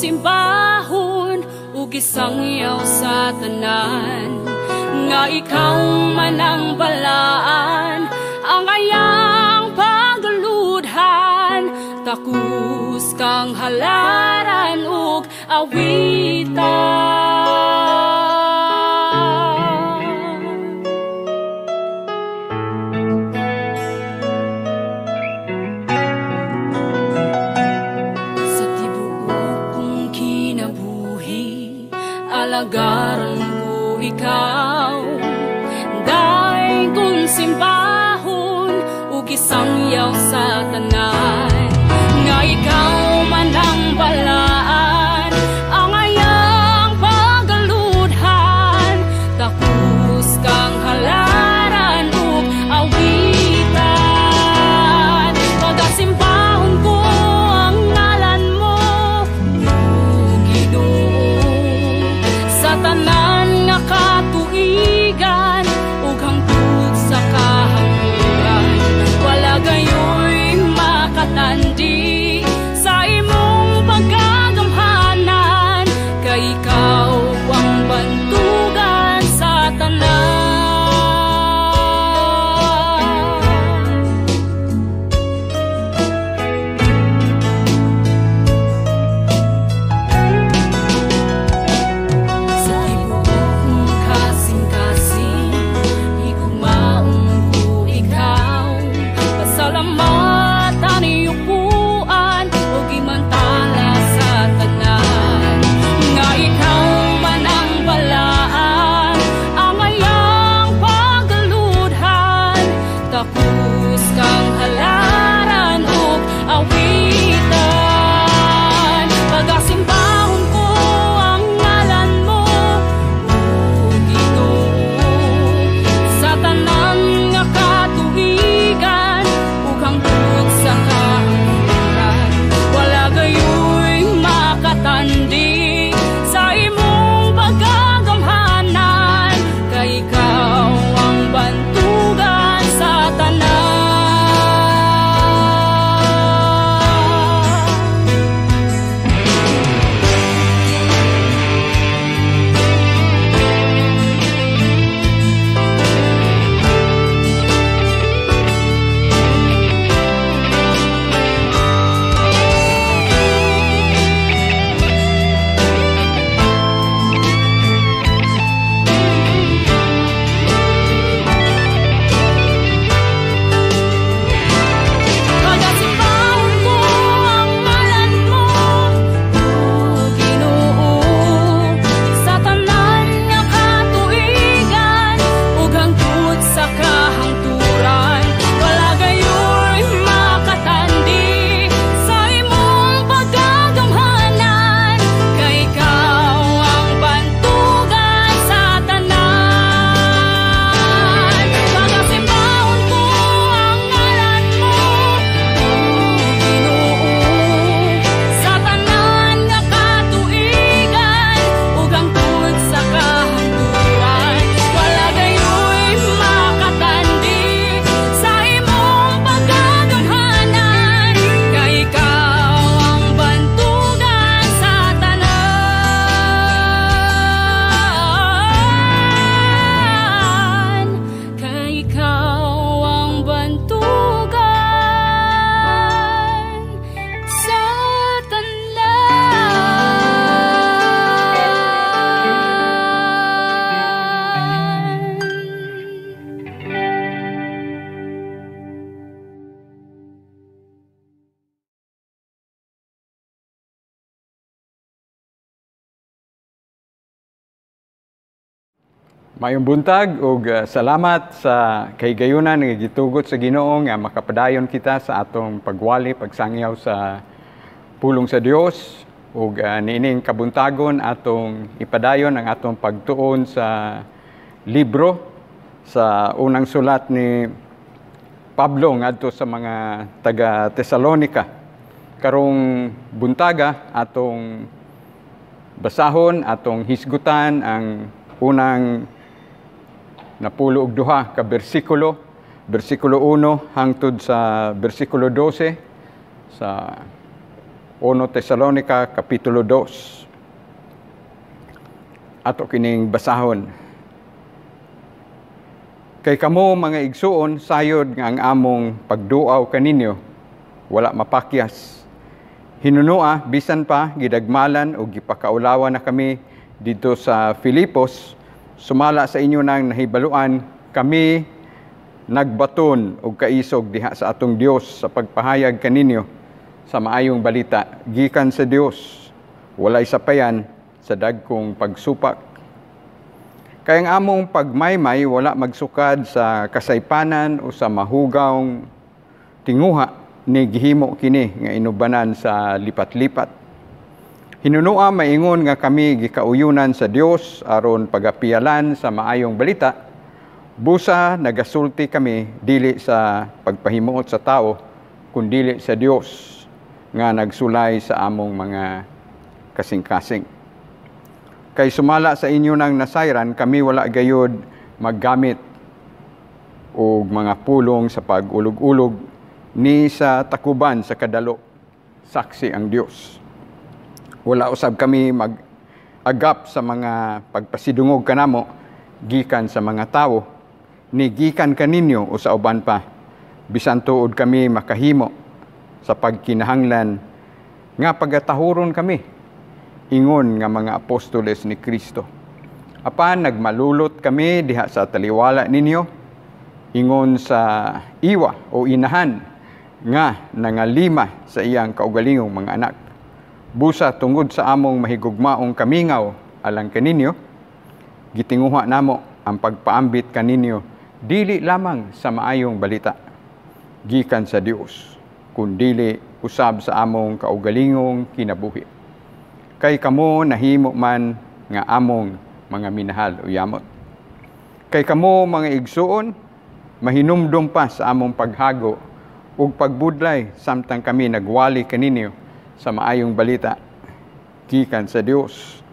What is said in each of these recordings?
simbahon ug gisangyaw sa tanan, nga ikaw man ang balaan, ang ayang pagaludhan, takus kang halaran ug awitan. Sa tibuok kong kinabuhi, alagaran ko ikaw, daig kong simbahon ug gisangyaw sa tanan, nga ikaw man ang balaan, ang ayang pagaludhan, takus kang halaran ug awitan. Pagasimbahon ko ang ngalan mo, O Ginoo, sa tanan nga katuigan ug hangtod sa kahangturan, wala gayoy makatandi sa imong pagkagamhanan, kay ikaw ang bantugan sa tanan. Sa tibuok kasing-kasing, higugmaong ko ikaw, pasalamatan iupuan ug imantala sa tanan, nga ikaw man ang balaan, ang ayang pagaludhan, takus kang halaran ug awitan. Pagasimbahon ko ang ngalan mo, O Ginoo, sa tanan nga katuigan ug hangtod sa kahangturan, wala gayoy makatandi sa imong pagkagamhanan, kay ikaw ang bantugan sa tanan. Pagasimbahon ko ang ngalan mo, O Ginoo, sa tanan nga katuigan ug hangtod sa kahangturan, wala gayoy makatandi sa imong pagkagamhanan, kay ikaw ang bantugan sa tanan. Pagasimbahon ko ang ngalan mo, O Ginoo, sa tanan nga katuigan ug hangtod sa kahangturan, wala gayoy makatandi sa imong pagkagamhanan, kay ikaw ang bantugan sa tanan, kay ikaw ang bantugan sa tanan. Mayong buntag ug salamat sa kahigayunan nga gitugot sa Ginoo nga makapadayon kita sa atong pagwali pagsangyaw sa pulong sa Dios, ug niining kabuntagon atong ipadayon ang atong pagtuon sa libro sa unang sulat ni Pablo ngadto sa mga taga Tesalonika. Karong buntaga atong basahon, atong hisgutan ang unang napulo og duha ka bersikulo, bersikulo 1 hangtod sa bersikulo 12 sa 1 Tesalonica Kapitulo 2. Ato kining basahon. Kay kamo mga igsuon, sayod nga ang among pagduaw kaninyo, wala mapakyas. Hinunua, bisan pa, gidagmalan o gipakaulawan na kami dito sa Filipos, sumala sa inyo nang nahibaluan, kami nagbaton o kaisog diha sa atong Dios sa pagpahayag kaninyo sa maayong balita, gikan sa Dios, walay sapayan sa dagkong pagsupak. Kaya ang among pagmaymay wala magsukad sa kasaypanan o sa mahugawng tinguha ni gihimo kini nga inubanan sa lipat-lipat. Hinunua maingon nga kami gikauyunan sa Dios aron pagapialan sa maayong balita. Busa nagasulti kami dili sa pagpahimuot sa tao kundi sa Dios nga nagsulay sa among mga kasing-kasing. Kay sumala sa inyo ng nasayran, kami wala gayod maggamit o mga pulong sa pag-ulog-ulog ni sa takuban sa kadalo. Saksi ang Dios. Wala usab kami mag-agap sa mga pagpasidungog kanamo gikan sa mga tao, ni gikan kaninyo o sa uban pa. Bisan tuod kami makahimo sa pagkinahanglan nga pagatahuron kami ingon nga mga apostoles ni Kristo. Apan nagmalulot kami diha sa taliwala ninyo, ingon sa iwa o inahan nga nangalima sa iyang kaugalingong mga anak. Busa tungod sa among mahigugmaong kamingaw alang kaninyo, gitinguha namo ang pagpaambit kaninyo dili lamang sa maayong balita gikan sa Dios, kundili usab sa among kaugalingong kinabuhi. Kay kamo nahimo man nga among mga minahal o yamot. Kay kamo mga igsuon, mahinumdum pa sa among paghago ug pagbudlay samtang kami nagwali kaninyo sa maayong balita gikan sa Dios.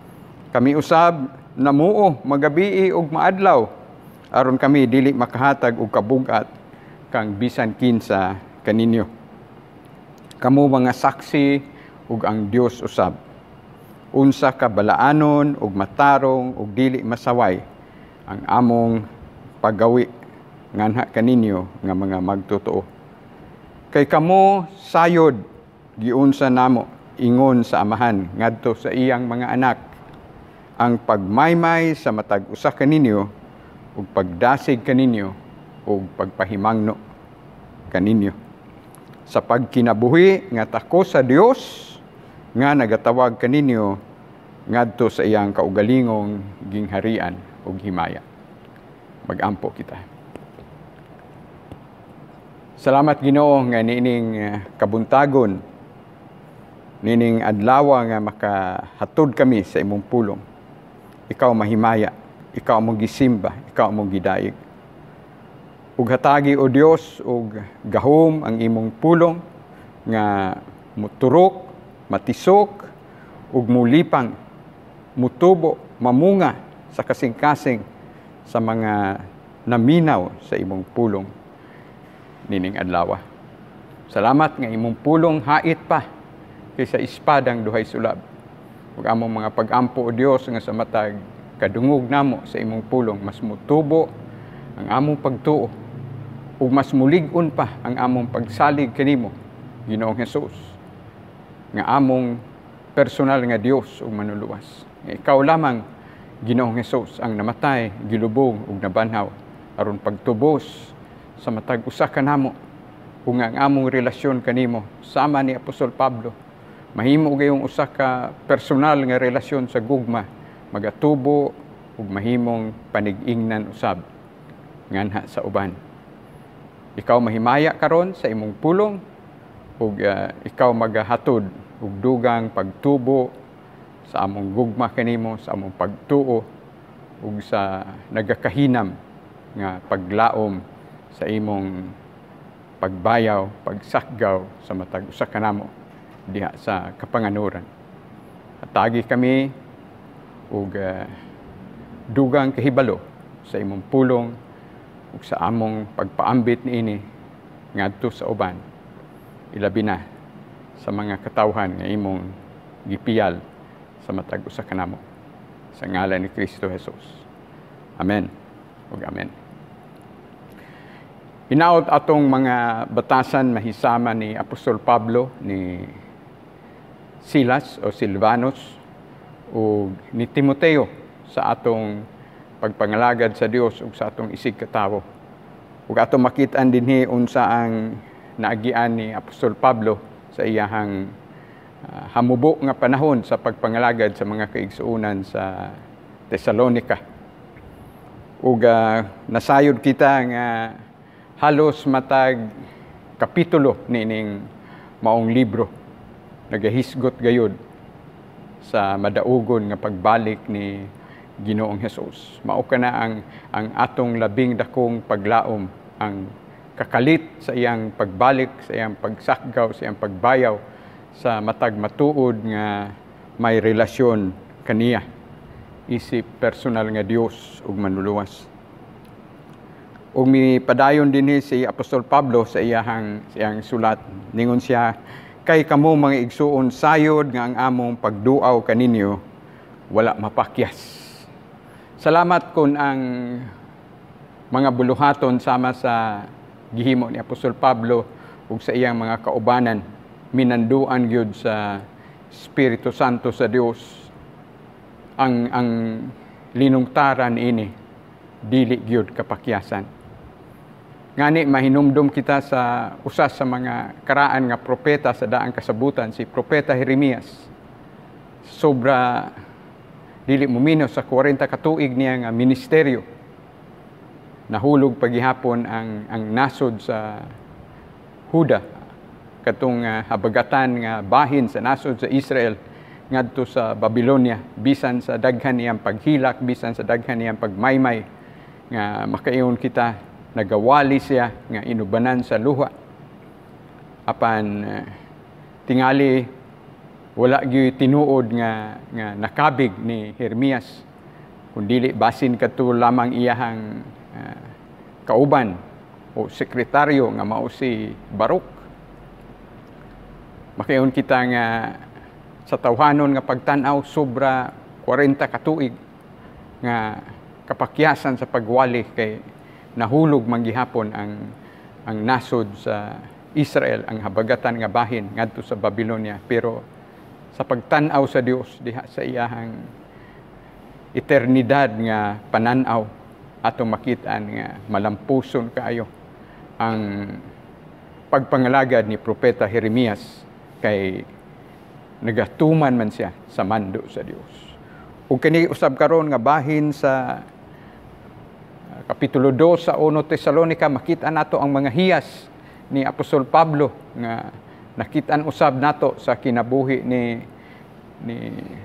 Kami usab namuo magabii ug maadlaw aron kami dili makahatag og kabugat kang bisan kinsa kaninyo. Kamo mga saksi ug ang Dios usab. Unsa kabalaanon ug matarong ug dili masaway ang among paggawi nganha kaninyo nga mga magtotoo. Kay kamo sayod giunsa namo ingon sa amahan ngadto sa iyang mga anak ang pagmaymay sa matag usa kaninyo ug pagdasig kaninyo ug pagpahimangno kaninyo sa pagkinabuhi nga tako sa Dios nga nagatawag kaninyo ngadto sa iyang kaugalingong gingharian ug himaya. Magampo kita. Salamat Ginoo nga nining kabuntagon, nining adlaw nga makahatod kami sa imong pulong. Ikaw mahimaya, ikaw among gisimba, ikaw among gidaig. Ug hatagi o Dios ug gahom ang imong pulong nga muturok, matisok, ug mulipang, mutubo, mamunga sa kasing-kasing sa mga naminaw sa imong pulong nining adlaw. Salamat nga imong pulong hait pa kaysa espadang duhay sulab. Ug among mga pag-ampo o Dios nga sa matag kadungog namo sa imong pulong mas mutubo ang among pagtuo ug mas mulig-on pa ang among pagsalig kanimo, Ginoong Hesus, nga among personal nga Dios ug manuluwas. Ikaw lamang, Ginoong Hesus, ang namatay, gilubong ug nabanhaw aron pagtubos sa matag usa kanamo ug ang among relasyon kanimo sama ni Apostol Pablo. Mahimo gayong usa ka personal nga relasyon sa gugma, magatubo ug mahimong panig-ingnan usab nganha sa uban. Ikaw mahimaya karon sa imong pulong ug ikaw magahatod ug dugang pagtubo sa among gugma kanimo, sa among pagtuo ug sa nagakahinam nga paglaom sa imong pagbayaw, pagsakgaw sa matag usa kanamo diha sa kapanganuran. Hatagi kami ug dugang kahibalo sa imong pulong ug sa among pagpaambit niini ngadto sa uban, ilabi na sa mga katawhan nga imong gipiyal sa matag usa kanamo. Sa ngalan ni Kristo Jesus. Amen. Ug amen. Hinaot atong mga batasan mahisama ni Apostol Pablo, ni Silas o Silvanus, o ni Timoteo sa atong pagpangalagad sa Dios ug sa atong isig katawo. Ug atong makit-an dinhi unsa ang naagian ni Apostol Pablo sa iyahang hamubo nga panahon sa pagpangalagad sa mga kaigsuonan sa Thessalonica. Ug nasayod kita nga halos matag kapitulo nining maong libro nagahisgot gayud sa madaugon nga pagbalik ni Ginoong Hesus. Mao kana ang atong labing dakong paglaom, ang kakalit sa iyang pagbalik, sa iyang pagsakgaw, sa iyang pagbayaw sa matag matuod nga may relasyon kaniya, isip personal nga Dios ug manluluwas. Ug mipadayon dinhi si Apostol Pablo sa iyang sulat, ningon siya, kay kamo mga igsuon sayod nga ang among pagduaw kaninyo wala mapakyas. Salamat kun ang mga buluhaton sama sa gihimo ni Apostol Pablo ug sa iyang mga kaubanan minanduan gyud sa Espiritu Santo sa Dios ang linungtaran ini dili gyud kapakyasan. Ngani mahinumdum kita sa usa sa mga karaan nga propeta sa daang kasabutan, si Propeta Jeremias. Sobra dili mumino sa 40 ka tuig niya nga ministeryo. Nahulog pagihapon ang nasod sa Huda, katong habagatan nga bahin sa nasod sa Israel ngadto sa Babylonia, bisan sa daghan niyang paghilak, bisan sa daghan niyang pagmaymay nga makaingon kita nagawali siya nga inubanan sa luha. Apan tingali wala gyud tinuod nga nakabig ni Jeremias, kundili basin kadto lamang iyahang kauban o sekretaryo nga mao si Baruk. Makayon kita nga sa tawhanon nga pagtan-aw sobra 40 ka tuig nga kapakyasan sa pagwali kay nahulog manggihapon ang nasod sa Israel, ang habagatan nga bahin ngadto sa Babylonia. Pero sa pagtan-aw sa Dios diha sa iyahang eternidad nga pananaw atong makit-an nga malampuson kaayo ang pagpangalagad ni Propeta Jeremias, kay nagatuman man siya sa mando sa Dios. Ug kini usab karon nga bahin sa kapitulo 2 sa 1 Thessalonica, makita nato ang mga hiyas ni Apostol Pablo nga nakit-an usab nato sa kinabuhi ni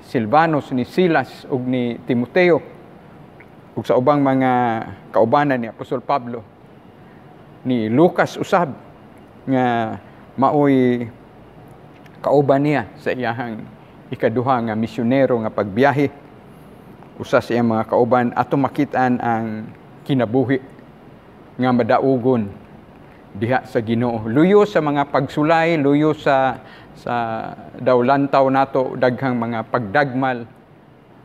Silvanus, ni Silas ug ni Timoteo ug sa ubang mga kaubanan ni Apostol Pablo, ni Lucas usab nga maoy kauban niya sa iyahang ikaduha nga misyonero nga pagbiyahe. Usa sa iyang mga kauban ato makit-an ang kinabuhi nga madaugon diha sa Ginoo. Luyo sa mga pagsulay, luyo sa dawlantaw nato daghang mga pagdagmal,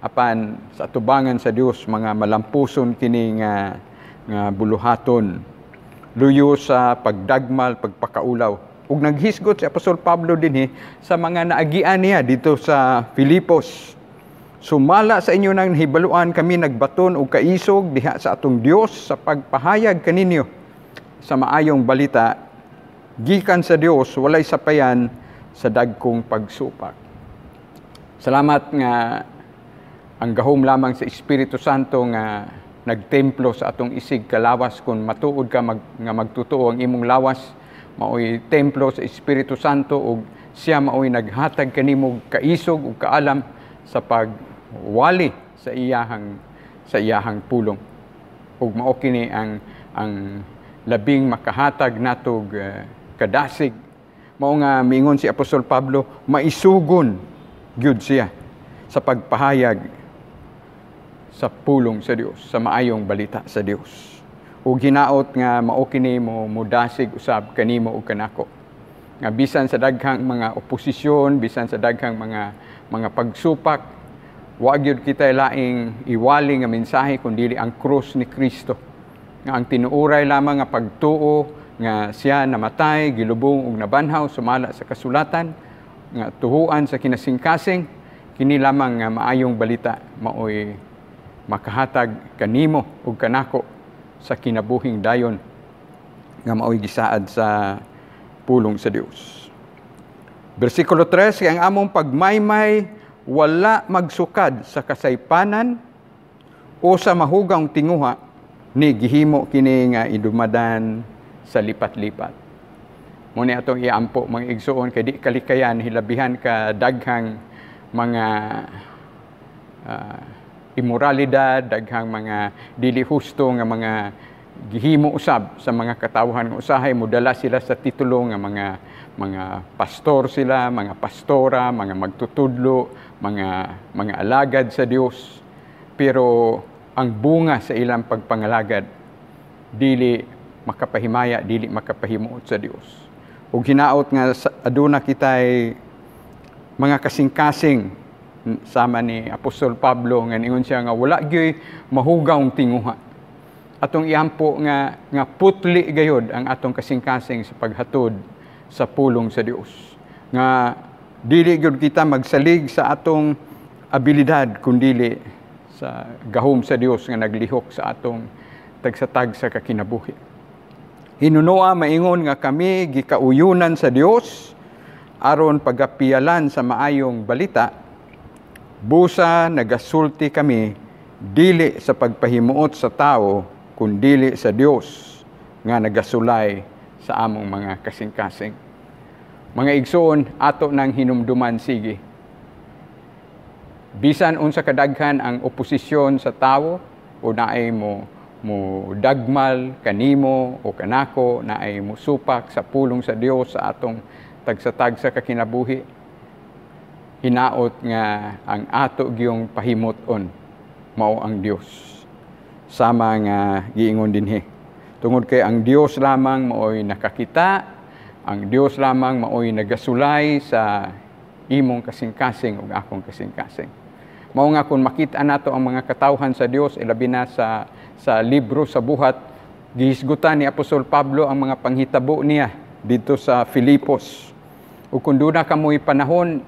apan sa atubangan sa Dios mga malampuson kini nga buluhaton. Luyo sa pagdagmal, pagpakaulaw. Ug naghisgot si Apostol Pablo dinhi sa mga naagian niya dito sa Filipos. Sumala sa inyo nang hibaluan kami nagbaton og kaisog diha sa atong Dios sa pagpahayag kaninyo sa maayong balita gikan sa Dios walay sapayan sa dagkong pagsupak. Salamat nga ang gahom lamang sa Espiritu Santo nga nagtemplo sa atong isig kalawas kun matuod ka nga magtutuo ang imong lawas. Maoy templo sa Espiritu Santo ug siya maoy naghatag kanimo kaisog ug kaalam sa pagwali sa iyahang pulong. Ug mao kini ang labing makahatag natog kadasig. Mao nga miingon si Apostol Pablo, maisugon gyud siya sa pagpahayag sa pulong sa Dios, sa maayong balita sa Dios. Ug hinaot nga mao kini mo mudasig usab kanimo ug kanako. nga bisan sa daghang mga oposisyon, bisan sa daghang mga pagsupak, wa gyud kita laing iwali nga mensahe kundi ang krus ni Kristo. Nga ang tinuuray lamang nga pagtuo nga siya namatay, gilubong ug nabanhaw sumala sa kasulatan, nga tuhuan sa kinasingkasing, kini lamang nga maayong balita maoy makahatag kanimo ug kanako sa kinabuhing dayon nga maoy gisaad sa pulong sa Dios. Bersikulo 3, ang among pagmaymay wala magsukad sa kasaypanan o sa mahugang tinguha ni gihimo kini nga idumadan sa lipat-lipat. Muna atong iampo mga igsuon kay di kalikayan hilabihan ka daghang mga immoralidad, daghang mga dili husto nga mga gihimo usab sa mga katawhan nga usahay modala sila sa titulo nga mga pastor sila, mga pastora, mga magtutudlo, mga alagad sa Dios. Pero ang bunga sa ilang pagpangalagad dili makapahimaya, dili makapahimuot sa Dios. Ug hinaot nga aduna kitay mga kasing-kasing sama ni Apostol Pablo nga ningon siya nga wala gyud mahugawng tinguha. Atong iampo nga putli gayod ang atong kasing-kasing sa paghatod sa pulong sa Dios. Nga dili gyud kita magsalig sa atong abilidad kundi sa gahom sa Dios nga naglihok sa atong tagsatag sa kakinabuhi. Hinunoa maingon nga kami gikauyunan sa Dios aron pagapialan sa maayong balita, busa nagasulti kami dili sa pagpahimuot sa tao kundili sa Dios nga nagasulay sa among mga kasing-kasing. Mga igsoon, ato nang hinumduman sige. Bisan unsa kadaghan ang oposisyon sa tao o naay mo dagmal kanimo o kanako, naay mo supak sa pulong sa Dios sa atong tagsatag sa kakinabuhi, hinaot nga ang ato giyong pahimuton mao ang Dios. Sama nga giingon dinhi. Tungod kay ang Dios lamang maoy nakakita, ang Dios lamang maoy nagasulay sa imong kasing-kasing ug akong kasing-kasing. Mao nga kung makita nato ang mga katawhan sa Dios, ilabi na sa libro sa buhat, gihisgutan ni Apostol Pablo ang mga panghitabo niya dito sa Filipos. Ug kung doon na kamoy panahon,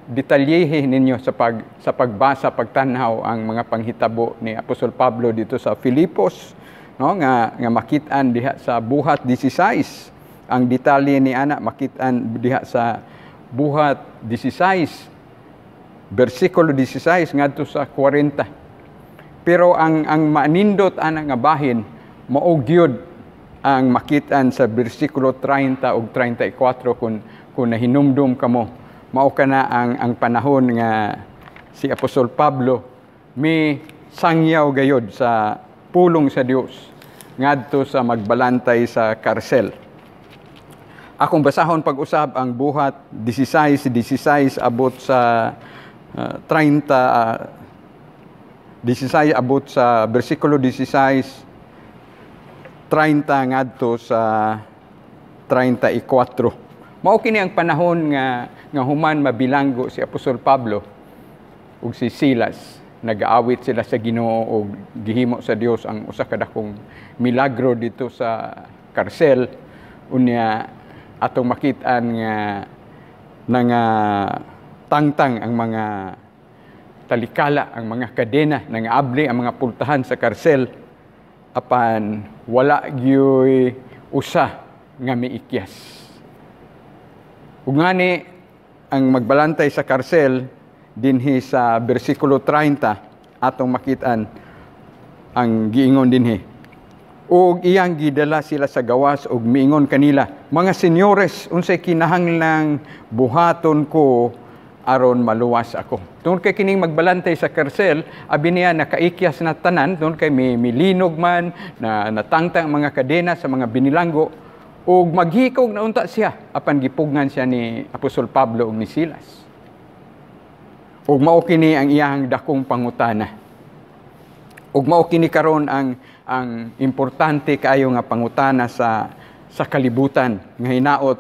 detalyehin ninyo sa pagbasa, pagtanaw ang mga panghitabo ni Apostol Pablo dito sa Filipos, no, nga makitaan diha sa buhat 16. Ang detalye ni ana makitaan diha sa buhat 16, bersikulo 16 ngadto sa 40. Pero ang manindot ana nga bahin mao gyud ang makitaan sa bersikulo 30 ug 34 kung nahinumdum kamo. Mao kana ang panahon nga si Apostol Pablo may sangyaw gayod sa pulong sa Dios ngadto sa magbalantay sa karsel. Akong basahon pag-usab ang buhat 16 abot sa 16 abot sa bersikulo 16 30 ngadto sa 34. Mao kini ang panahon nga human mabilanggo si Apostol Pablo ug si Silas. Nag-aawit sila sa Ginoo ug gihimo sa Dios ang usa ka dakong milagro dito sa karsel. Unya atong makit-an nga tangtang ang mga talikala, ang mga kadena, nangaabli ang mga pultahan sa karsel apan wala gyoy usa nga miikyas. Ug ngani ang magbalantay sa karsel dinhi sa bersikulo 30 atong makit-an ang giingon dinhi. Ug iyang gidala sila sa gawas ug miingon kanila, mga senyores, unsay kinahanglang buhaton ko aron maluwas ako. Tungod kay kining magbalantay sa karsel, abi niya nakaikyas na tanan, tungod kay may milinog man na natangtang mga kadena sa mga binilanggo, ug maghikog na unta siya apan gipugnan siya ni Apostol Pablo ug ni Silas. Ug mao kini ang iyang dakong pangutana. Ug mao kini karon ang importante kaayo nga pangutana sa kalibutan nga hinaot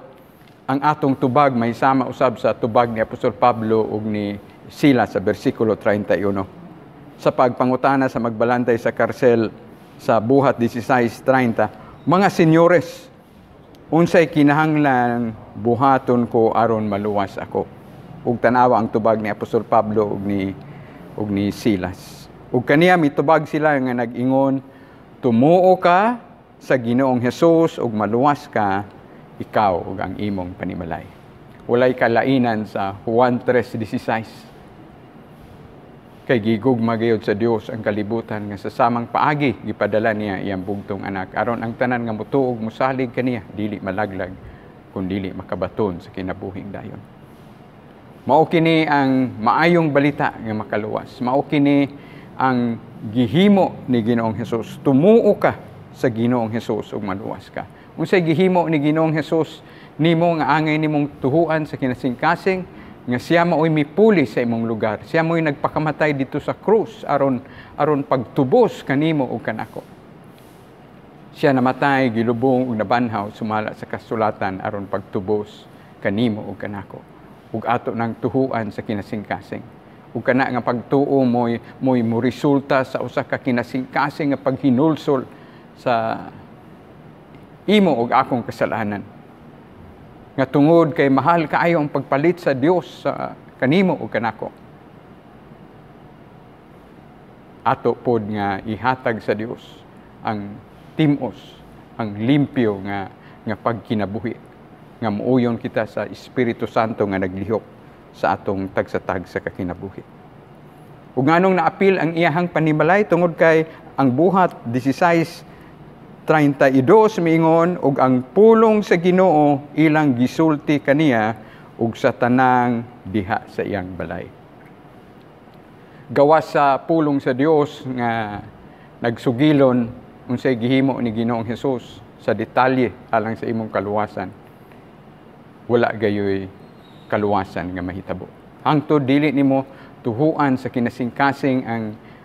ang atong tubag may sama usab sa tubag ni Apostol Pablo ug ni Silas sa bersikulo 31. Sa pagpangutana sa magbalantay sa karsel sa Buhat 16:30, mga senyores, unsay kinahanglan buhaton ko aron maluwas ako? Ug tanawa ang tubag ni Apostol Pablo ug ni Silas. Ug kaniya mitubag sila nga nag-ingon, tumuo ka sa Ginoong Hesus ug maluwas ka ikaw ug ang imong panimalay. Walay kalainan sa Juan 3:16. Kay gigugma gayud sa Dios ang kalibutan nga sa samang paagi gipadala niya iyang bugtong anak aron ang tanan nga motuog mosalig kaniya dili malaglag kun dili makabaton sa kinabuhing dayon. Mao kini ang maayong balita nga makaluwas. Mao kini ang gihimo ni Ginoong Hesus. Tumuo ka sa Ginoong Hesus ug maluwas ka. Unsay gihimo ni Ginoong Hesus nimo nga angay nimong tuhuan sa kinasingkasing nga siya maoy mipuli sa imong lugar. Siya maoy nagpakamatay dito sa krus aron pagtubos kanimo ug kanako. Siya namatay gilubong ug nabanhaw sumala sa kasulatan aron pagtubos kanimo ug kanako. Ug ato nang tuhuan sa kinasingkasing. Ug kana nga pagtuo mo'y resulta sa usa ka kinasingkasing nga paghinulsol sa imo ug akong kasalanan. Nga tungod kay mahal kaayo ang pagpalit sa Dios sa kanimo ug kanako. Ato pod nga ihatag sa Dios ang timos, ang limpyo nga pagkinabuhi. Nga muuyon kita sa Espiritu Santo nga naglihok sa atong tagsatag sa kakinabuhi. Ug nganong naapil ang iyahang panimalay tungod kay ang Buhat 16:32 miingon ug ang pulong sa Ginoo ilang gisulti kaniya ug sa tanang diha sa iyang balay. Gawas sa pulong sa Dios nga nagsugilon unsay gihimo ni Ginoong Hesus sa detalye alang sa imong kaluwasan. Wala gayoy kaluwasan nga mahitabo. Hangtod dili nimo tuhuan sa kinasingkasing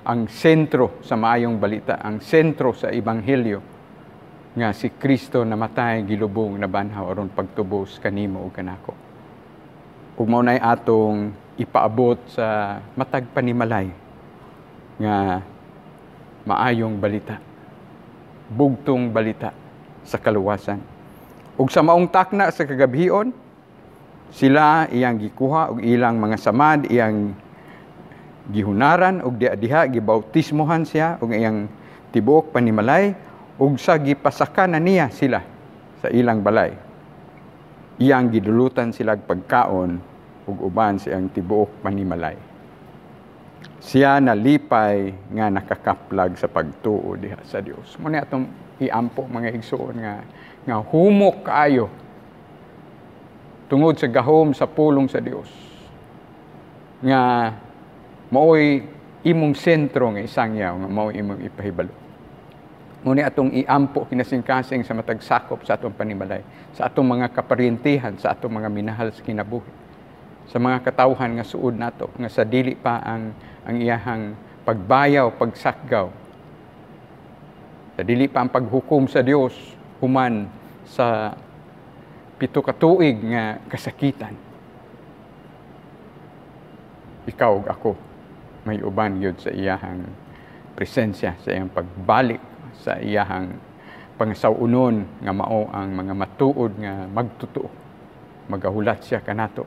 ang sentro sa maayong balita, ang sentro sa ebanghelyo nga si Kristo namatay gilubong nabanhaw aron pagtubos kanimo ug kanako. Ug mao nay atong ipaabot sa matag panimalay nga maayong balita, bugtong balita sa kaluwasan. Ug sa maong takna sa kagabhion, sila iyang gikuha ug ilang mga samad iyang gihunaran ug diha gibautismohan siya ug iyang tibuok panimalay ug sa gipasaka na niya sila sa ilang balay. Iyang gidulutan sila pagkaon ug uban siyang tibuok panimalay. Siya nalipay nga nakakaplag sa pagtuo diha sa Dios. Muna atong iampo mga igsoon nga humok kaayo tungod sa gahom sa pulong sa Dios nga maoy imong sentro nga isangyaw nga maoy imong ipahibalo. Muna atong iampo kinasingkasing sa matag sakop sa atong panimalay, sa atong mga kaparintihan, sa atong mga minahal sa kinabuhi, sa mga katawhan nga suod nato nga sa dili pa ang iyahang pagbayaw, pagsakgaw, sa dili pa ang paghukom sa Dios human sa 7 ka tuig nga kasakitan. Ikaw ug ako may uban gyud sa iyahang presensya, sa iyang pagbalik, sa iyahang pangasawunon nga mao ang mga matuod nga magtutuo. Magahulat siya kanato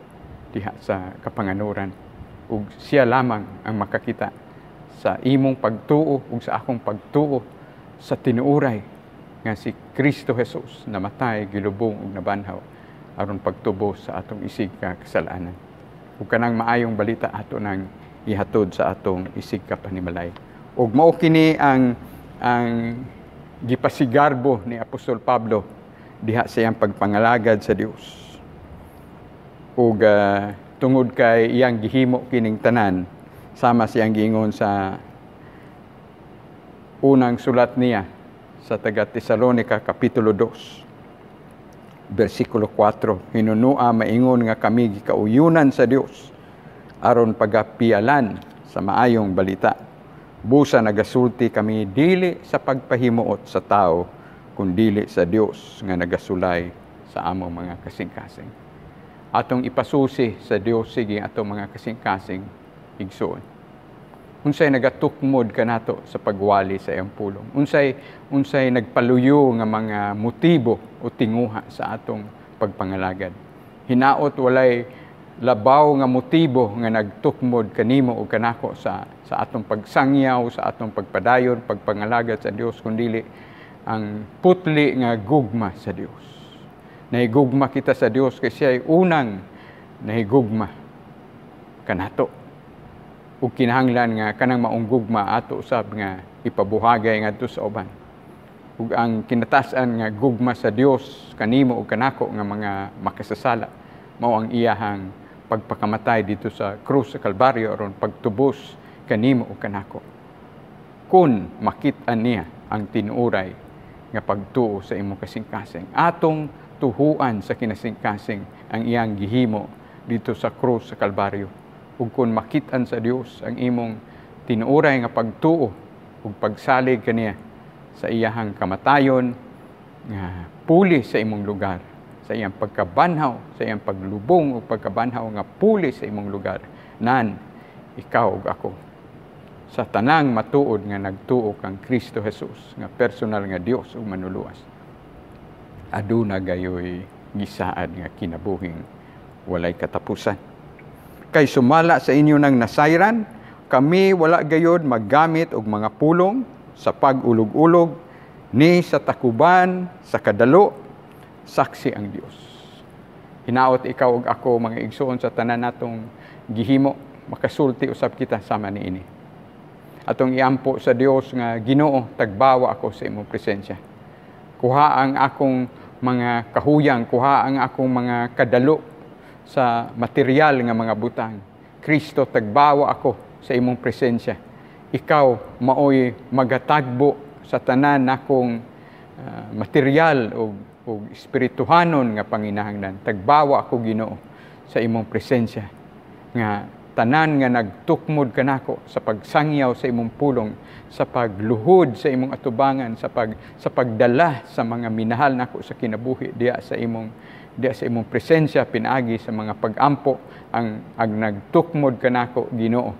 diha sa kapanganuran ug siya lamang ang makakita sa imong pagtuo ug sa akong pagtuo sa tinuoray nga si Kristo Jesus namatay gilubong ug nabanhaw aron pagtubos sa atong isig ka kasalanan. Ug kanang maayong balita ato nang ihatod sa atong isig ka panimalay. Ug mao kini ang gipasigarbo ni Apostol Pablo diha sa iyang pagpangalagad sa Dios. Ug tungod kay iyang gihimo kining tanan sama siyang giingon sa unang sulat niya sa taga Tesalonica kapitulo 2 bersikulo 4, hinunua maingon nga kami gikauyunan sa Dios aron pagapialan sa maayong balita. Busa nagasulti kami dili sa pagpahimuot sa tao, kundi sa Dios nga nagasulay sa among mga kasing-kasing. atong ipasusi sa Dios sige atong mga kasing-kasing igsoon. Unsay nagatukmod kanato sa pagwali sa iyang pulong? Unsay nagpaluyo nga mga motibo o tinguha sa atong pagpangalagad? Hinaot walay labaw nga motibo nga nagtukmod kanimo o kanako sa atong pagsangyaw, sa atong pagpadayon, pagpangalagad sa Dios, kundi ang putli nga gugma sa Dios. Nahigugma kita sa Dios kasi siya ay unang nahigugma kanato. Ug kinahanglan nga kanang maong gugma ato usab nga ipabuhagay ngadto sa uban. Ug ang kinatasan nga gugma sa Dios kanimo ug kanako nga mga makasasala mao ang iyahang pagpakamatay dito sa krus sa Kalbaryo aron pagtubos kanimo ug kanako. Kun makit-an niya ang tinuray nga pagtuo sa imong kasing-kasing, atong tuhuan sa kinasing-kasing ang iyang gihimo dito sa krus sa Kalbaryo. Ug kung makit-an sa Dios ang imong tinuray nga pagtuo ug pagsalig kaniya sa iyahang kamatayon nga puli sa imong lugar, sa iyang pagkabanhaw, sa iyang paglubong ug pagkabanhaw nga puli sa imong lugar, nan ikaw ug ako sa tanang matuod nga nagtuo kang Kristo Jesus nga personal nga Dios ug manuluwas. Aduna gayoy gisaad nga kinabuhing walay katapusan. Kay sumala sa inyo ng nasayran, kami wala gayod maggamit og mga pulong sa pag-ulog-ulog ni sa takuban, sa kadalo, saksi ang Dios. Hinaot ikaw ug ako mga igsoon sa tanan natong gihimo, makasulti usab kita sama niini. Atong iampo sa Dios nga Ginoo, tagbawa ako sa imong presensya. Kuha ang akong mga kahuyang, kuha ang akong mga kadalo sa material nga mga butang. Kristo, tagbawa ako sa imong presensya. Ikaw maoy magatagbo sa tanan nakong material o espirituhanon nga panginahanglan. Tagbawa ako Ginoo sa imong presensya nga tanan nga nagtukmod kanako sa pagsangyaw sa imong pulong, sa pagluhod sa imong atubangan, sa pagdala sa mga minahal nako sa kinabuhi diya sa imong presensya pinaagi sa mga pagampo ang nagtukmod kanako Ginoo.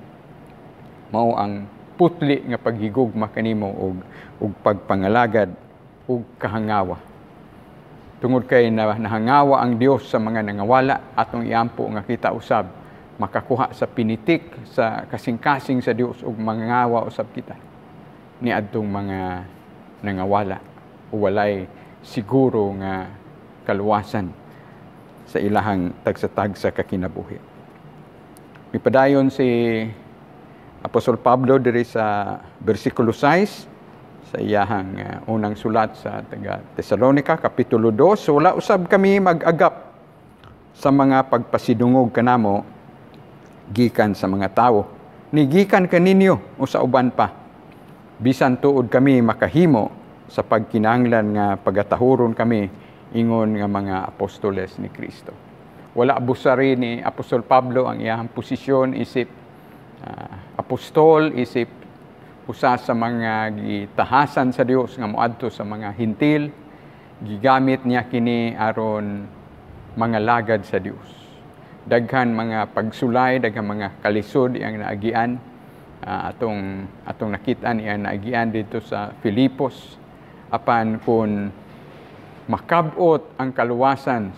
Mao ang putli nga paghigugma kanimo og pagpangalagad ug kahangawa. Tungod kay nahangawa ang Dios sa mga nangawala, atong iampo nga kita usab makakuha sa pinitik sa kasing-kasing sa Dios ug mangawa usab kita niadtong mga nangawala o walay siguro nga kaluwasan sa ilahang tagsa-tagsa kakinabuhi. Mipadayon si Apostol Pablo diri sa bersikulo 6 sa iyahang unang sulat sa taga Tesalonica kapitulo 2. So, wala usab kami mag-agap sa mga pagpasidungog kanamo gikan sa mga tao, ni gikan kaninyo o sa uban pa, bisan tuod kami makahimo sa pagkinahanglan nga pagatahuron kami ingon nga mga apostoles ni Kristo. Wala busari ni Apostol Pablo ang iyang posisyon isip apostol, isip usa sa mga gitahasan sa Dios nga moadto sa mga hintil. Gigamit niya kini aron mga lagad sa Dios. Daghan mga pagsulay, daghan mga kalisod iyang naagian. Atong nakitaan iyang naagian dito sa Filipos. Apan kung makabot ang kaluwasan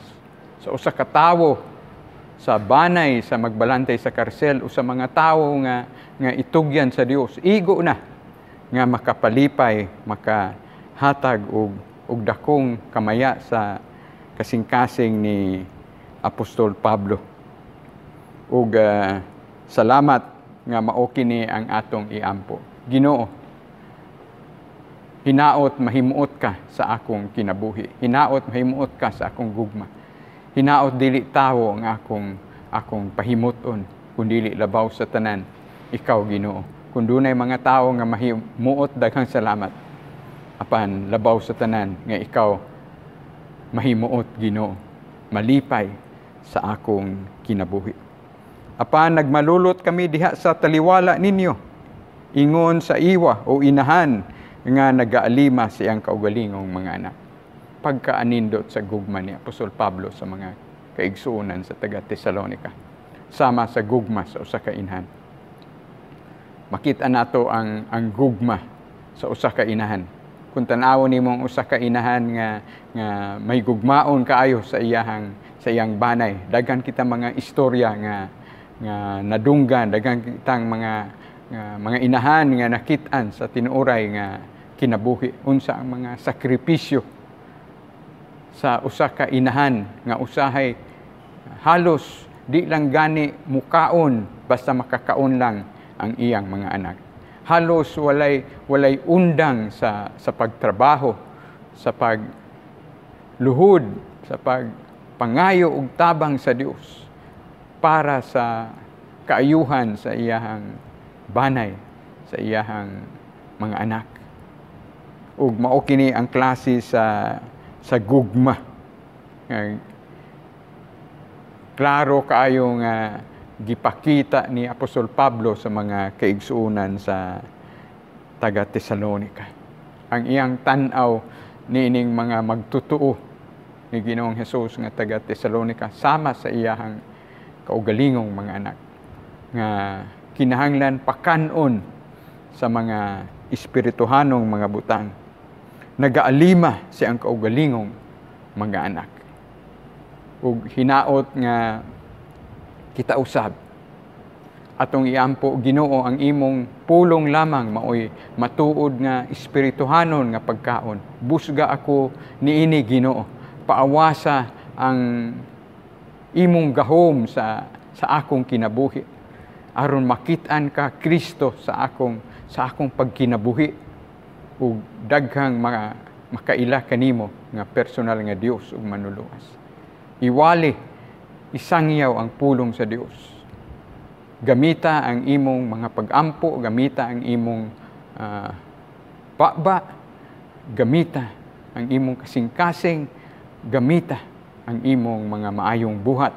sa usa ka tawo sa banay sa magbalantay sa karsel o sa mga tawo nga itugyan sa Dios, igo na nga makapalipay, makahatag og dakong kamaya sa kasing-kasing ni Apostol Pablo. Ug salamat nga mao kini ang atong iampo. Ginoo, hinaot mahimuot ka sa akong kinabuhi. Hinaot mahimuot ka sa akong gugma. Hinaot dili tawo ang akong pahimuton, kundi labaw sa tanan ikaw Ginoo. Kung dunay mga tawo nga mahimuot, daghang salamat. Apan labaw sa tanan nga ikaw mahimuot Ginoo, malipay sa akong kinabuhi. Apan nagmalulot kami diha sa taliwala ninyo, ingon sa iwa o inahan nga nagaalima sa iyang kaugalingong mga anak. Pagkaanindot sa gugma ni Apostol Pablo sa mga kaigsuonan sa taga Tesalonica sama sa gugma sa usa ka inahan. Makita nato ang gugma sa usa ka inahan. Kung tan-awon nimo ang usa ka inahan nga may gugmaon kaayo sa iyang banay, daghan kita mga istorya nga nadunggan, daghan kitang mga inahan nga nakit-an sa tinuoray nga kinabuhi, unsa ang mga sakripisyo sa usa ka inahan nga usahay halos di lang gani mukaon basta makakaon lang ang iyang mga anak. Halos walay undang sa pagtrabaho, sa pagluhod, sa pagpangayo ug tabang sa Dios para sa kaayuhan sa iyang banay, sa iyang mga anak. Ug mao kini ang klase sa gugma. Klaro kaayo nga gipakita ni Apostol Pablo sa mga kaigsuonan sa taga Tesalonica. Ang iyang tan-aw niining mga magtutuo ni Ginoong Hesus nga taga Tesalonica sama sa iyang kaugalingong mga anak nga kinahanglan pakanon sa mga espirituhanong mga butang. Nagaalima siyang kaugalingong mga anak. Ug hinaot nga kita usab atong iampo Ginoo ang imong pulong lamang maoy matuod nga espirituhanon nga pagkaon. Busga ako niini Ginoo, paawasa ang imong gahom sa akong kinabuhi aron makit-an ka Kristo sa akong pagkinabuhi ug daghang makaila kanimo nga personal nga Dios ug manuluwas. Iwali isangyaw ang pulong sa Dios. Gamita ang imong mga pag-ampo, gamita ang imong baba, gamita ang imong kasing-kasing, gamita ang imong mga maayong buhat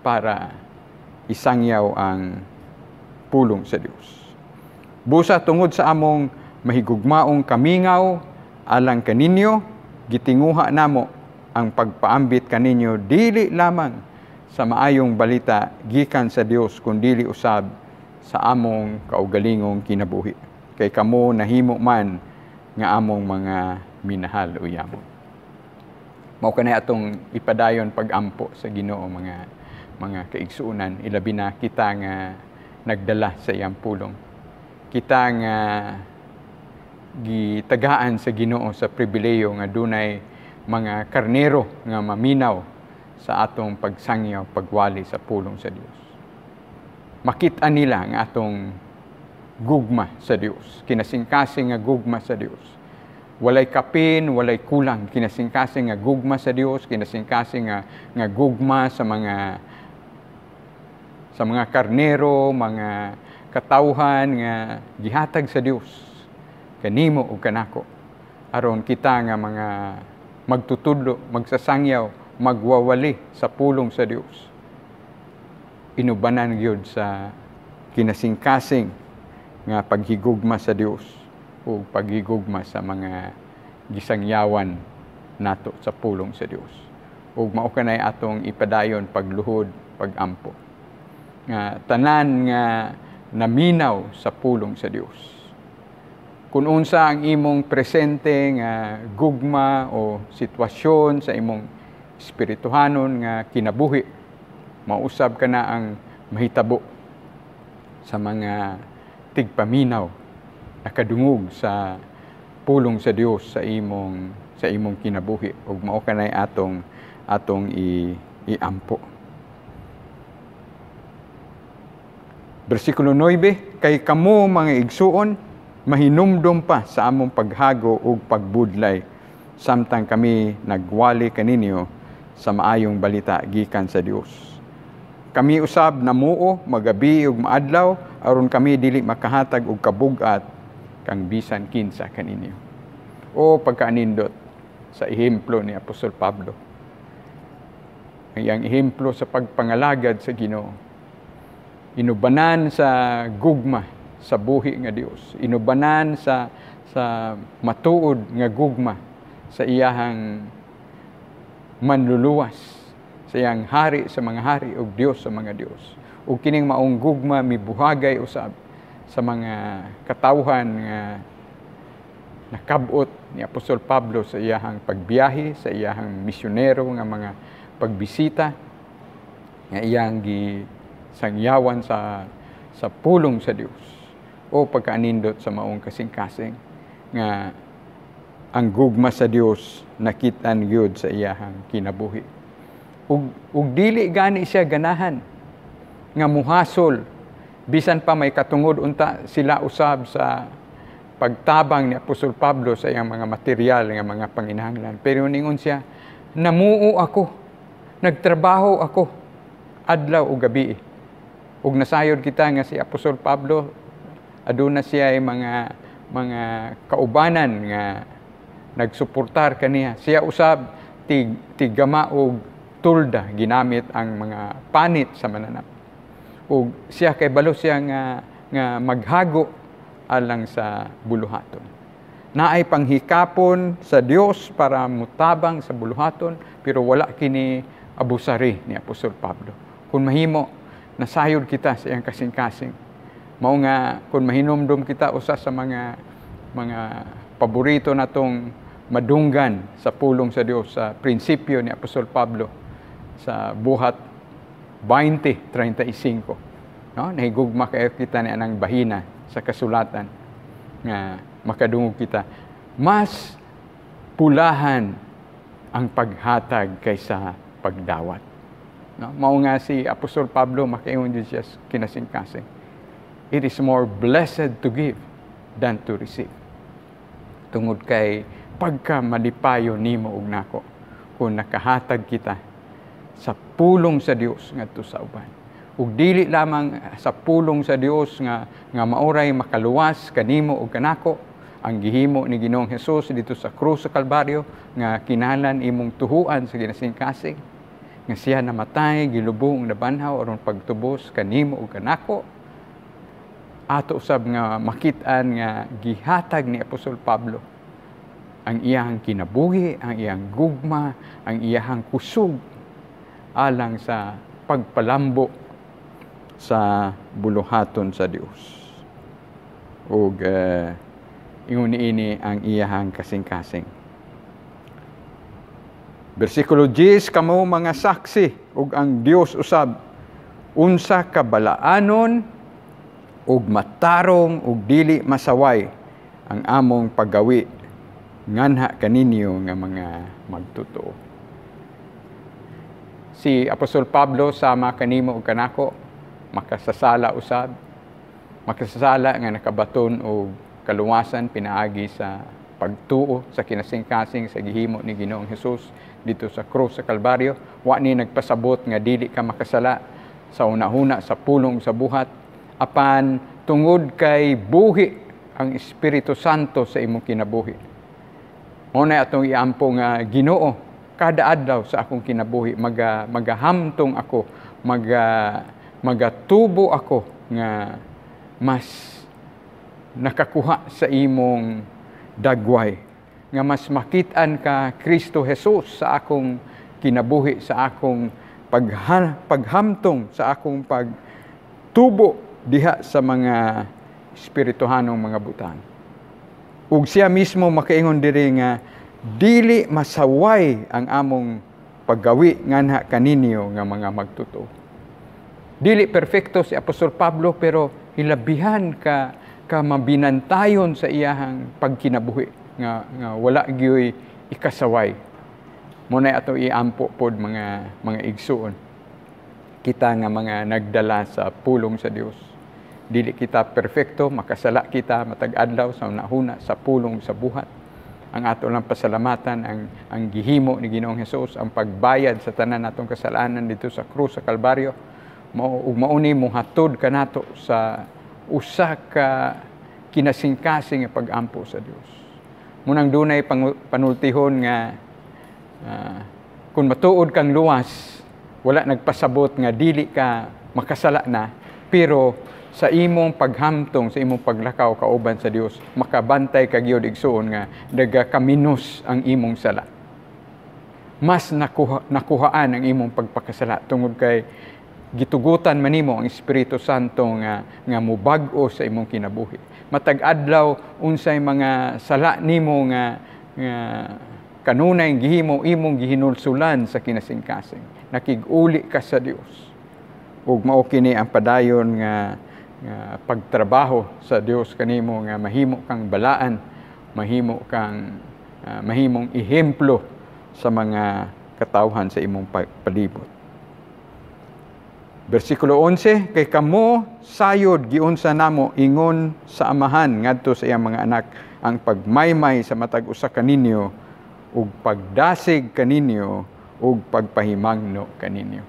para isangyaw ang pulong sa Dios. Busa tungod sa among mahigugmaong kamingaw alang kaninyo, gitinguha namo ang pagpaambit kaninyo dili lamang sa maayong balita gikan sa Dios kundi usab sa among kaugalingong kinabuhi. Kay kamo nahimo man nga among mga minahal uyamo. Mao kanay atong ipadayon pag-ampo sa Ginoo mga kaigsuonan, ilabi na kita nga nagdala sa iyang pulong. Kita nga gitagaan sa Ginoo sa pribileyo nga dunay mga karnero nga maminaw sa atong pagsangyaw, pagwali sa pulong sa Dios. Makita nila nga atong gugma sa Dios, kinasingkasing nga gugma sa Dios. Walay kapin, walay kulang, kinasingkasing nga gugma sa Dios, kinasingkasing nga gugma sa mga karnero, mga katawhan nga gihatag sa Dios kanimo ug kanako aron kita nga mga magtutudlo, magsasangyaw, magwawali sa pulong sa Dios. Inubanan gyud sa kinasingkasing nga paghigugma sa Dios o paghigugma sa mga gisangyawan nato sa pulong sa Dios. Ug mao kanay atong ipadayon pagluhod, pagampo. Nga tanan nga naminaw sa pulong sa Dios. Kung unsa ang imong presente nga gugma o sitwasyon sa imong espirituhanon nga kinabuhi, mausab ka na ang mahitabo sa mga tigpaminaw nakadungog sa pulong sa Dios sa imong kinabuhi ug mao kanay atong iampo. Bersikulo 9, kay kamo mga igsuon mahinumdom pa sa among paghago ug pagbudlay samtang kami nagwali kaninyo sa maayong balita gikan sa Dios. Kami usab namuo magabi ug maadlaw aron kami dili makahatag og kabugat kang bisan kinsa kaninyo. O pagkaanindot sa ehemplo ni Apostol Pablo. Ang iyang ehemplo sa pagpangalagad sa Ginoo. Inubanan sa gugma sa buhi nga Dios. Inubanan sa matuod nga gugma sa iyahang manluluwas sa iyang hari sa mga hari ug Dios sa mga Dios. Ug kining maong gugma mibuhagay usab sa mga katawhan nga nakabot ni Apostol Pablo sa iyahang pagbiyahe, sa iyahang misyonero nga mga pagbisita nga iyang gisangyawan sa pulong sa Dios o pagkaanindot sa maong kasing-kasing nga ang gugma sa Dios nakitan gyud sa iyahang kinabuhi. Ug dili gani siya ganahan nga muhasol bisan pa may katungod unta sila usab sa pagtabang ni Apostol Pablo sa iyang mga material nga mga panginahanglan. Pero ningon siya, namuo ako, nagtrabaho ako adlaw ug gabi. Ug nasayod kita nga si Apostol Pablo aduna siya ay mga kaubanan nga nagsuportar kaniya. Siya usab tigama og tulda ginamit ang mga panit sa mananap. Ug siya kay balo siya nga maghago alang sa buluhaton. Naay panghikapon sa Dios para mutabang sa buluhaton pero wala kini abusari ni Apostol Pablo. Kung mahimo nasayod kita sa iyang kasing-kasing. Mao nga kung mahinumdum kita usa sa mga paborito natong madunggan sa pulong sa Dios sa prinsipyo ni Apostol Pablo sa buhat 20:35. No, nahigugma kayo kita ni anang bahina sa kasulatan nga makadungog kita. Mas pulahan ang paghatag kaysa pagdawat. No, mao nga si Apostol Pablo makaingon din siya kinasing-kasing. It is more blessed to give than to receive. Tungod kay pagka malipayo nimo ug nako kung nakahatag kita sa pulong sa Dios ngadto sa uban. Ug dili lamang sa pulong sa Dios nga maoray makaluwas kanimo ug kanako ang gihimo ni Ginoong Hesus dito sa krus sa Kalbaryo nga kinahanglan imong tuhuan sa ginasing-kasing nga siya namatay gilubong nabanhaw aron pagtubos kanimo ug kanako. Ato usab nga makit-an nga gihatag ni Apostol Pablo ang iyang kinabuhi, ang iyang gugma, ang iyang kusog alang sa pagpalambo sa buluhaton sa Dios. Ug ingon ini ang iyang kasing-kasing. Bersikulo 10, kamo mga saksi ug ang Dios usab unsa kabalaanon ug matarong ug dili masaway ang among paggawi nganha kaninyo nga mga magtotoo. Si Apostol Pablo sama kanimo ug kanako makasasala usab, makasasala nga nakabaton og kaluwasan pinaagi sa pagtuo sa kinasing-kasing sa gihimo ni Ginoong Hesus dito sa krus sa Kalbaryo. Wa ni nagpasabot nga dili ka makasala sa una-una sa pulong sa buhat apan tungod kay buhi ang Espiritu Santo sa imong kinabuhi. Mao na atong iampo nga Ginoo kada adlaw sa akong kinabuhi magahamtong ako, magatubo ako nga mas nakakuha sa imong dagway, nga mas makit-an ka Kristo Jesus sa akong kinabuhi, sa akong paghamtong, sa akong pagtubo diha sa mga espirituhanong mga butang. Ug siya mismo makaingon diri nga dili masaway ang among paggawi nganha kaninyo nga mga magtotoo. Dili perfecto si Apostol Pablo pero hilabihan ka mabinantayon sa iyahang pagkinabuhi nga wala gyoy ikasaway. Mo na ato iampo pod mga igsuon. Kita nga mga nagdala sa pulong sa Dios. Dili kita perfecto, makasala kita matag adlaw sa unahuna sa pulong sa buhat. Ang ato lang pasalamatan ang gihimo ni Ginoong Hesus, ang pagbayad sa tanan natong kasalanan dito sa krus sa Kalbaryo. Mauni mong hatod kanato sa usa ka kinasing-kasing nga pag-ampo sa Dios. Munang dunay panultihon nga kung matuod kang luwas, wala nagpasabot nga dili ka makasala na, pero sa imong paghamtong, sa imong paglakaw kauban sa Dios, makabantay ka gyud igsuon nga nagakaminos ang imong sala. mas nakuhaan ang imong pagpakasala tungod kay gitugutan man nimo ang Espiritu Santo nga mubag-o sa imong kinabuhi. Matag adlaw unsay mga sala nimo nga kanunay gihimo imong gihinulsulan sa kinasingkasing. Nakig-uli ka sa Dios. Ug mao kini ang padayon nga pagtrabaho sa Dios kanimo nga mahimo kang balaan, mahimong ehemplo sa mga katawhan sa imong palibot. Versikulo 11, kay kamo sayod giunsa namo ingon sa amahan ngadto sa iyang mga anak ang pagmaymay sa matag usa kaninyo ug pagdasig kaninyo ug pagpahimangno kaninyo.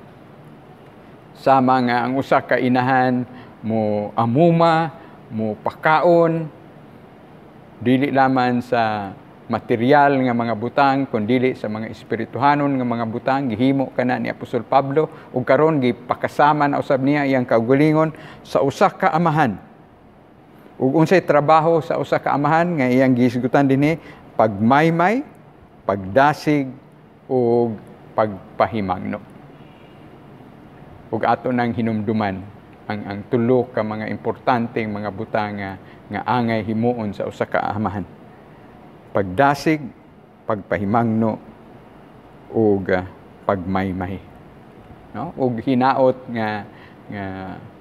Sama nga ang usa ka inahan mo amuma, mo pakaon, dili laman sa material nga mga butang, kundi sa mga espirituhanon nga mga butang, gihimo kana ni Apostol Pablo, ug karon gipakasama na usab niya iyang kaugalingon sa usa ka amahan. Ug unsay trabaho sa usa ka amahan nga iyang gisgutan dinhi, pagmaymay, pagdasig ug pagpahimangno. Ug ato nang hinumduman ang tulo ka mga importanteng mga butang nga angay himuon sa usa ka amahan. Pagdasig, pagpahimangno ug pagmaymay. No? Ug hinaot nga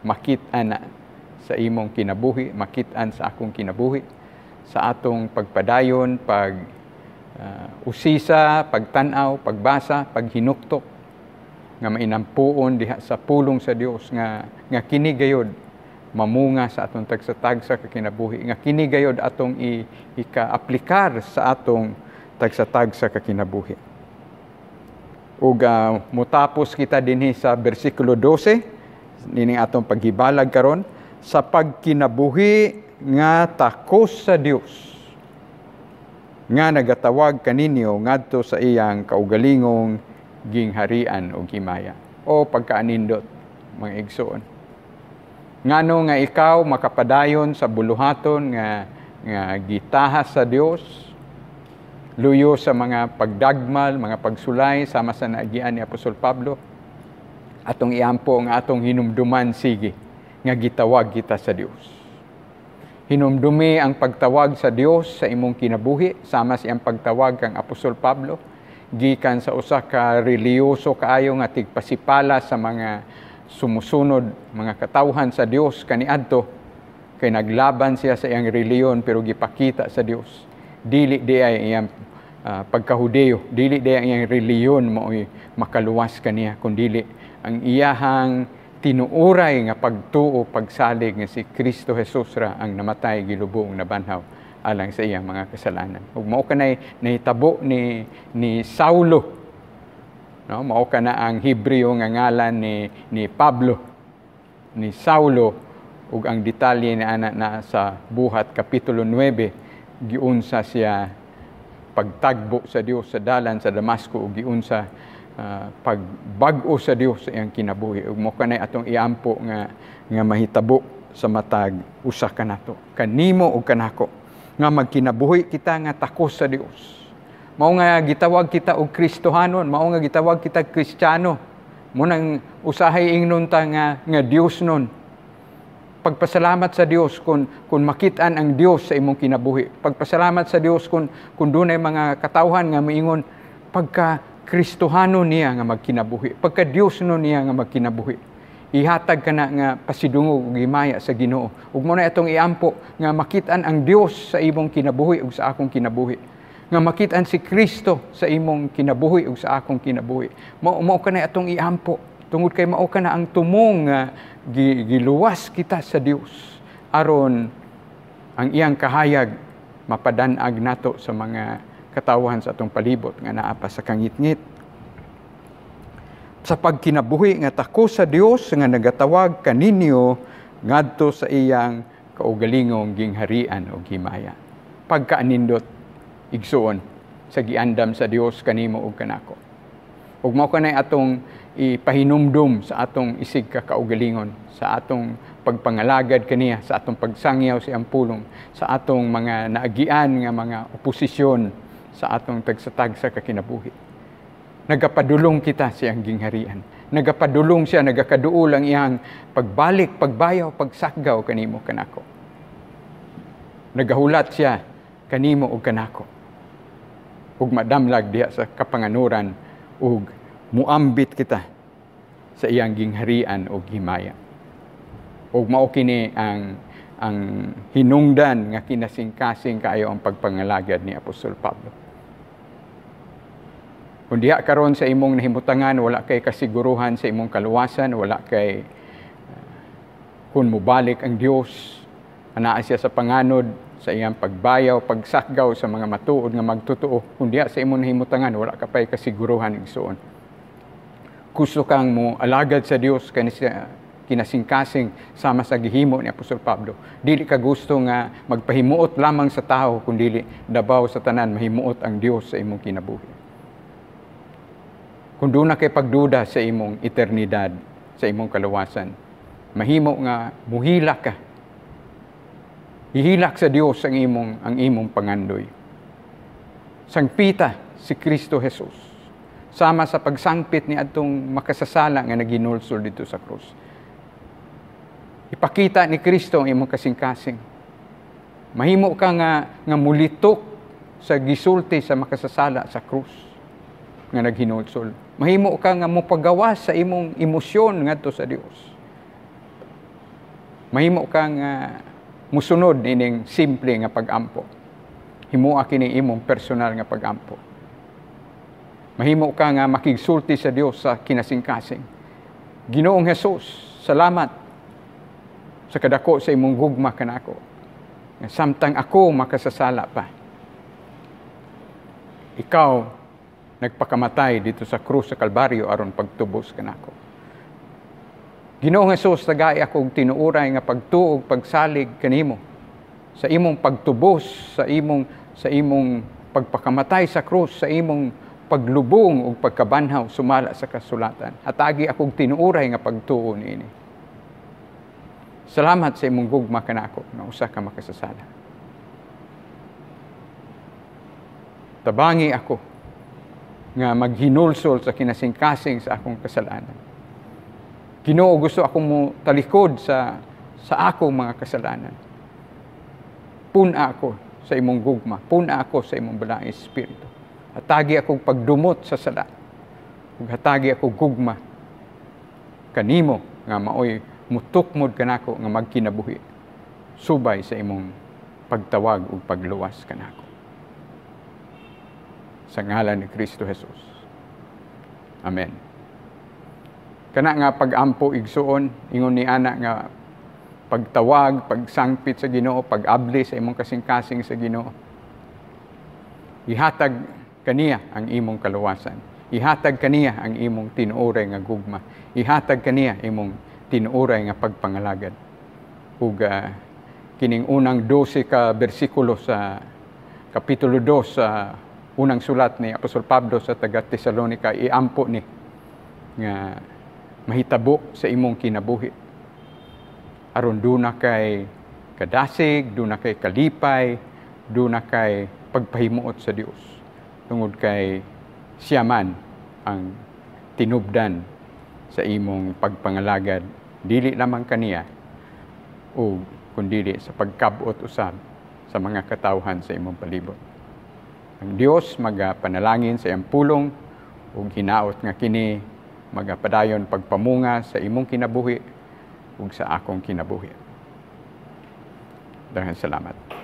makit-an sa imong kinabuhi, makit-an sa akong kinabuhi, sa atong pagpadayon, usisa, pagtan-aw, pagbasa, paghinuktok nga mainampuon diha sa pulong sa Dios nga kini gayud mamunga sa atong tagsa-tagsa ka kinabuhi, nga kini gayud atong ika-aplikar sa atong tagsa-tagsa ka kinabuhi. Ug mutapos kita dinhi sa bersikulo 12 nining atong paghibalag karon, sa pagkinabuhi nga takos sa Dios nga nagatawag kaninyo ngadto sa iyang kaugalingong gingharian o himaya. O pagkaanindot, mga igsoon. Ngano nga ikaw makapadayon sa buluhaton nga gitahas sa Dios, luyo sa mga pagdagmal, mga pagsulay, sama sa naagian ni Apostol Pablo, atong iampo nga atong hinumduman sige, nga gitawag kita sa Dios. Hinumdumi ang pagtawag sa Dios sa imong kinabuhi, sama sa iyang pagtawag kang Apostol Pablo, gikan sa usa ka reliyoso kaayo nga tigpasipala sa mga sumusunod mga katawhan sa Dios kaniadto, kay naglaban siya sa iyang reliyon pero gipakita sa Dios dili di ay iyang pagkahudeo, dili di ang iyang reliyon mao'y makaluwas kaniya, kundi ang iyahang tinuuray nga pagtuo pagsalig nga si Kristo Jesus ra ang namatay gilubong nabanhaw alang sa iyang mga kasalanan. Ug mao kanay nahitabo ni Saulo. No, mao kana ang Hebreo nga ngalan ni Pablo, ni Saulo, ug ang detalye ni ana na sa Buhat kapitulo 9, giunsa siya pagtagbo sa Dios sa dalan sa Damasco ug giunsa pagbag-o sa Dios sa iyang kinabuhi. Ug mao kanay atong iampo nga mahitabo sa matag usa kanato, kanimo ug kanako, nga magkinabuhi kita nga takos sa Dios. Mao nga gitawag kita og Kristohanon, mao nga gitawag kita Kristiyano. Mo nang usahay ingnon ta nga Dios nun. Pagpasalamat sa Dios kung makit-an ang Dios sa imong kinabuhi. Pagpasalamat sa Dios kung dunay mga katawhan nga moingon pagka Kristohanon niya nga magkinabuhi, pagka Dios nun niya nga magkinabuhi. Ihatag ka na nga pasidungog ug himaya sa Ginoo. Ug mo na itong iampo nga makit-an ang Dios sa imong kinabuhi ug sa akong kinabuhi. Nga makit-an si Kristo sa imong kinabuhi ug sa akong kinabuhi. Mao ka na itong iampo. Tungod kay mao ka na ang tumong nga giluwas kita sa Dios aron ang iyang kahayag mapadan-ag nato sa mga katawhan sa atong palibot nga naa pa sa kangit-ngit. Sa pagkinabuhi nga takos sa Dios nga nagatawag kaninyo ngadto sa iyang kaugalingong gingharian o himaya. Pagkaanindot igsuon sa giandam sa Dios kanimo ug kanako. Ug mao kanay atong ipahinumdum sa atong isig ka kaugalingon, sa atong pagpangalagad kaniya, sa atong pagsangyaw sa iyang pulong, sa atong mga naagian nga mga oposisyon sa atong tagsatag sa kakinabuhi. nagapadulong kita sa iyang gingharian. Nagapadulong siya, nagakaduol ang iyang pagbalik, pagbayaw, pagsakgaw kanimo kanako. Nagahulat siya kanimo ug kanako. Ug madamlag diha sa kapanganuran ug muambit kita sa iyang gingharian ug himaya. Ug mao kini ang hinungdan nga kinasingkasing kaayo ang pagpangalagad ni Apostol Pablo. Kung diha karon sa imong nahimutangan, wala kay kasiguruhan sa imong kaluwasan, wala kay kung mubalik ang Dios, anaa siya sa panganod sa iyang pagbayaw, pagsakgaw sa mga matuod nga magtotoo. Kung diha sa imong nahimutangan, wala ka pay kasiguruhan igsuon. Gusto kang mo alagad sa Dios kinasingkasing sama sa gihimo ni Apostol Pablo. Dili ka gusto nga magpahimuot lamang sa tao, kundi dabaw sa tanan mahimuot ang Dios sa imong kinabuhi. Kung doon na kay pagduda sa imong eternidad, sa imong kaluwasan, mahimo nga muhilak ka. Ihilak sa Dios ang imong pangandoy. Sangpita si Kristo Jesus sama sa pagsangpit ni atong makasasala nga naginulsol dito sa krus. Ipakita ni Kristo ang imong kasing-kasing. Mahimo ka nga mulitok sa gisulti sa makasasala sa krus nga naghinulsol. Mahimo ka nga mopagawas sa imong emosyon ngadto sa Dios. Mahimo ka nga musunod ining simple nga pag-ampo. Himoa kini imong personal nga pag-ampo. Mahimo ka nga makigsulti sa Dios sa kinasingkasing. Ginoong Jesus, salamat sa kadako sa imong gugma kanako. Nga samtang ako makasasala pa, ikaw nagpakamatay dito sa krus sa Kalbaryo aron pagtubos kanako. Ginoong Jesus, tagay akong tinuuray nga pagtuog, pagsalig kanimo sa imong pagtubos, sa imong pagpakamatay sa krus, sa imong paglubong ug pagkabanhaw sumala sa kasulatan. Atagi akong tinuuray nga pagtuo niini. Salamat sa imong gugma kanako nga usa ka makasasala. Tabangi ako nga maghinulsol sa kinasingkasing sa akong kasalanan. Ginoo, gusto akong mo talikod sa akong mga kasalanan. Puna ako sa imong gugma. Puna ako sa imong balaang espiritu. Hatagi akong pagdumot sa sala. Ug hatagi akong gugma kanimo nga maoy mutukmod kanako nga magkinabuhi. Subay sa imong pagtawag ug pagluwas kanako. Sa ngalan ni Kristo Jesus. Amen. Kana nga pag-ampo igsuon, ingon ni ana nga pagtawag, pagsangpit sa Ginoo, pag-abli sa imong kasing-kasing sa Ginoo. Ihatag kaniya ang imong kaluwasan. Ihatag kaniya ang imong tinuoray nga gugma. Ihatag kaniya imong tinuoray nga pagpangalagad. Ug kining unang 12 ka bersikulo sa kapitulo 2 sa unang sulat ni Apostol Pablo sa taga Tesalonica, iampo ni nga mahitabo sa imong kinabuhi. Aron duna kay kadasig, duna kay kalipay, duna kay pagpahimuot sa Dios. Tungod kay siya man ang tinubdan sa imong pagpangalagad, dili lamang kaniya o kundili sa pagkabot usab sa mga katawhan sa imong palibot. Ang Dios magapanalangin sa iyang pulong ug hinaot nga kini magapadayon pagpamunga sa imong kinabuhi ug sa akong kinabuhi. Daghang salamat.